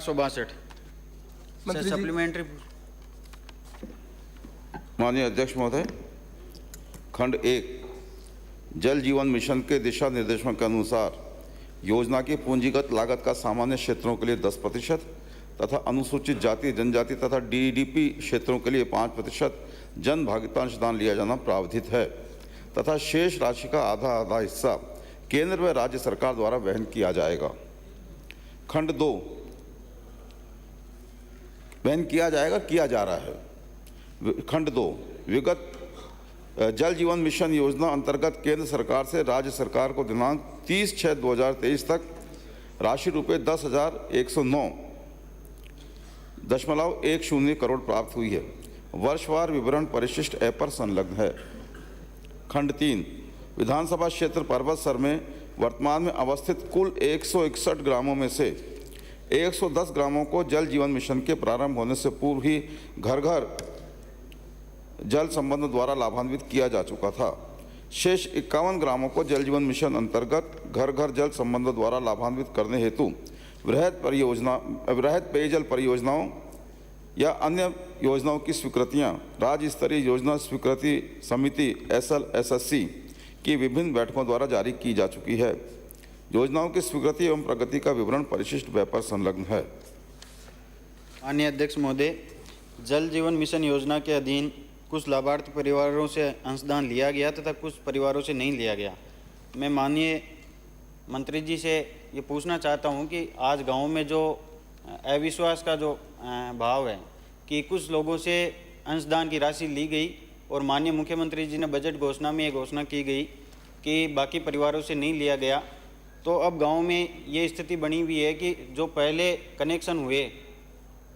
162 supplementary. माननीय अध्यक्ष महोदय, खंड 1 जल जीवन मिशन के दिशा निर्देशों के अनुसार योजना की पूंजीगत लागत का सामान्य क्षेत्रों के लिए 10% तथा अनुसूचित जाति जनजाति तथा डीडीपी क्षेत्रों के लिए 5% जन भागीदारी अंशदान लिया जाना प्रावधानित है तथा शेष राशि का आधा हिस्सा केंद्र व राज्य सरकार द्वारा वहन किया जाएगा। खंड 2 वहन किया जा रहा है। खंड 2 विगत जल जीवन मिशन योजना अंतर्गत केंद्र सरकार से राज्य सरकार को दिनांक 30/6/2023 तक राशि रुपये 10,109.10 करोड़ प्राप्त हुई है। वर्षवार विवरण परिशिष्ट ऐप पर संलग्न है। खंड 3 विधानसभा क्षेत्र पर्वतसर में वर्तमान में अवस्थित कुल 161 ग्रामों में से 110 ग्रामों को जल जीवन मिशन के प्रारंभ होने से पूर्व ही घर घर जल संबंध द्वारा लाभान्वित किया जा चुका था। शेष 51 ग्रामों को जल जीवन मिशन अंतर्गत घर घर जल संबंध द्वारा लाभान्वित करने हेतु वृहद पेयजल परियोजनाओं या अन्य योजनाओं की स्वीकृतियां राज्य स्तरीय योजना स्वीकृति समिति SLSSC की विभिन्न बैठकों द्वारा जारी की जा चुकी है। योजनाओं की स्वीकृति एवं प्रगति का विवरण परिशिष्ट वेब पर संलग्न है। माननीय अध्यक्ष महोदय, जल जीवन मिशन योजना के अधीन कुछ लाभार्थी परिवारों से अंशदान लिया गया तथा कुछ परिवारों से नहीं लिया गया। मैं माननीय मंत्री जी से ये पूछना चाहता हूँ कि आज गांव में जो अविश्वास का जो भाव है कि कुछ लोगों से अंशदान की राशि ली गई और माननीय मुख्यमंत्री जी ने बजट घोषणा में ये घोषणा की गई कि बाकी परिवारों से नहीं लिया गया, तो अब गांव में ये स्थिति बनी हुई है कि जो पहले कनेक्शन हुए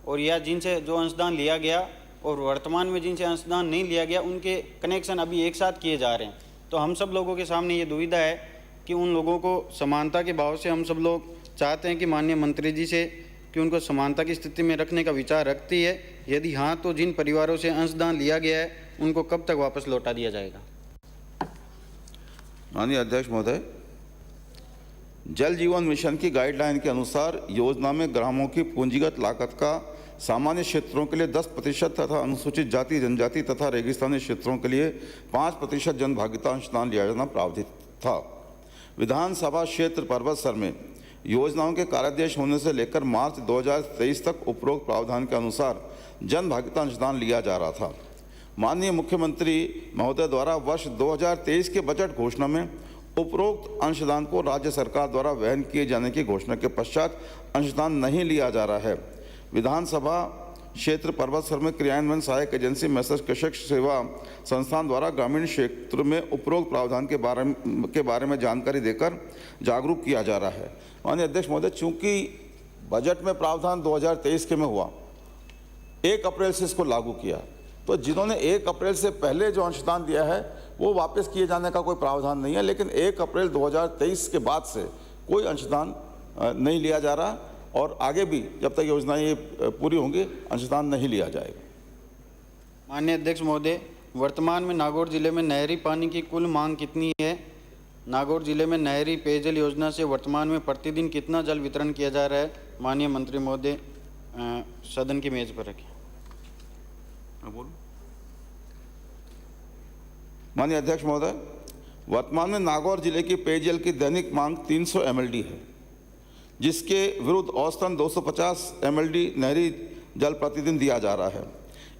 और या जिनसे जो अंशदान लिया गया और वर्तमान में जिनसे अंशदान नहीं लिया गया उनके कनेक्शन अभी एक साथ किए जा रहे हैं। तो हम सब लोगों के सामने ये दुविधा है कि उन लोगों को समानता के भाव से हम सब लोग चाहते हैं कि माननीय मंत्री जी से कि उनको समानता की स्थिति में रखने का विचार रखती है। यदि हाँ, तो जिन परिवारों से अंशदान लिया गया है उनको कब तक वापस लौटा दिया जाएगा? माननीय अध्यक्ष महोदय, जल जीवन मिशन की गाइडलाइन के अनुसार योजना में ग्रामों की पूंजीगत लागत का सामान्य क्षेत्रों के लिए 10% तथा अनुसूचित जाति जनजाति तथा रेगिस्तानी क्षेत्रों के लिए 5% जन भागीदारी अंशदान लिया जाना प्रावधानित था। विधानसभा क्षेत्र पर्वतसर में योजनाओं के कार्यादेश होने से लेकर मार्च 2023 तक उपरोक्त प्रावधान के अनुसार जन भागीदारी अंशदान लिया जा रहा था। माननीय मुख्यमंत्री महोदय द्वारा वर्ष 2023 के बजट घोषणा में उपरोक्त अंशदान को राज्य सरकार द्वारा वहन किए जाने की घोषणा के पश्चात अंशदान नहीं लिया जा रहा है। विधानसभा क्षेत्र पर्वतसर में क्रियान्वयन सहायक एजेंसी मैसर्स कृषक सेवा संस्थान द्वारा ग्रामीण क्षेत्र में उपरोक्त प्रावधान के बारे में जानकारी देकर जागरूक किया जा रहा है। माननीय अध्यक्ष महोदय, चूंकि बजट में प्रावधान 2023 के में हुआ, 1 अप्रैल से इसको लागू किया, तो जिन्होंने 1 अप्रैल से पहले जो अंशदान दिया है वो वापस किए जाने का कोई प्रावधान नहीं है, लेकिन 1 अप्रैल 2023 के बाद से कोई अंशदान नहीं लिया जा रहा और आगे भी जब तक योजना ये पूरी होंगी अंशदान नहीं लिया जाएगा। माननीय अध्यक्ष महोदय, वर्तमान में नागौर जिले में नहरी पानी की कुल मांग कितनी है? नागौर जिले में नहरी पेयजल योजना से वर्तमान में प्रतिदिन कितना जल वितरण किया जा रहा है? माननीय मंत्री महोदय, सदन की मेज पर रखें। माननीय अध्यक्ष महोदय, वर्तमान में नागौर जिले की पेयजल की दैनिक मांग 300 MLD है, जिसके विरुद्ध औसतन 250 MLD नहरी जल प्रतिदिन दिया जा रहा है।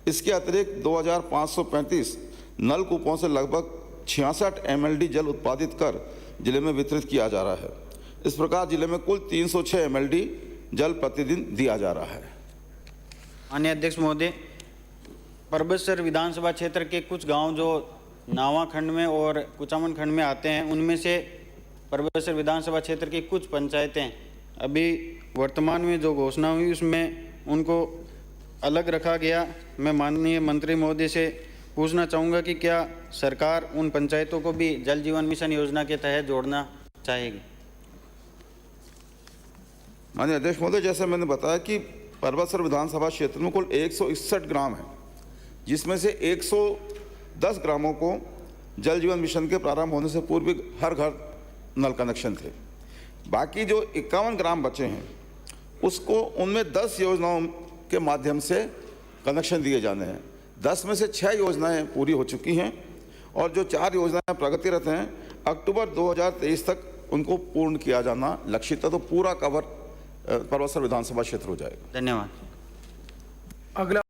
इसके अतिरिक्त 2535 नलकूपों से लगभग 66 MLD जल उत्पादित कर जिले में वितरित किया जा रहा है। इस प्रकार जिले में कुल 306 MLD जल प्रतिदिन दिया जा रहा है। माननीय अध्यक्ष महोदय, पर्वतसर विधानसभा क्षेत्र के कुछ गांव जो नावा खंड में और कुचामन खंड में आते हैं, उनमें से पर्वतसर विधानसभा क्षेत्र की कुछ पंचायतें अभी वर्तमान में जो घोषणा हुई उसमें उनको अलग रखा गया। मैं माननीय मंत्री महोदय से पूछना चाहूँगा कि क्या सरकार उन पंचायतों को भी जल जीवन मिशन योजना के तहत जोड़ना चाहेगी? माननीय अध्यक्ष महोदय, जैसे मैंने बताया कि पर्वतसर विधानसभा क्षेत्र में कुल 161 ग्राम हैं, जिसमें से 110 ग्रामों को जल जीवन मिशन के प्रारंभ होने से पूर्व हर घर नल कनेक्शन थे। बाकी जो 51 ग्राम बचे हैं उसको उनमें 10 योजनाओं के माध्यम से कनेक्शन दिए जाने हैं। 10 में से 6 योजनाएं पूरी हो चुकी हैं और जो 4 योजनाएं प्रगतिरत हैं, अक्टूबर 2023 तक उनको पूर्ण किया जाना लक्षित है। तो पूरा कवर परबतसर विधानसभा क्षेत्र हो जाएगा। धन्यवाद। अगला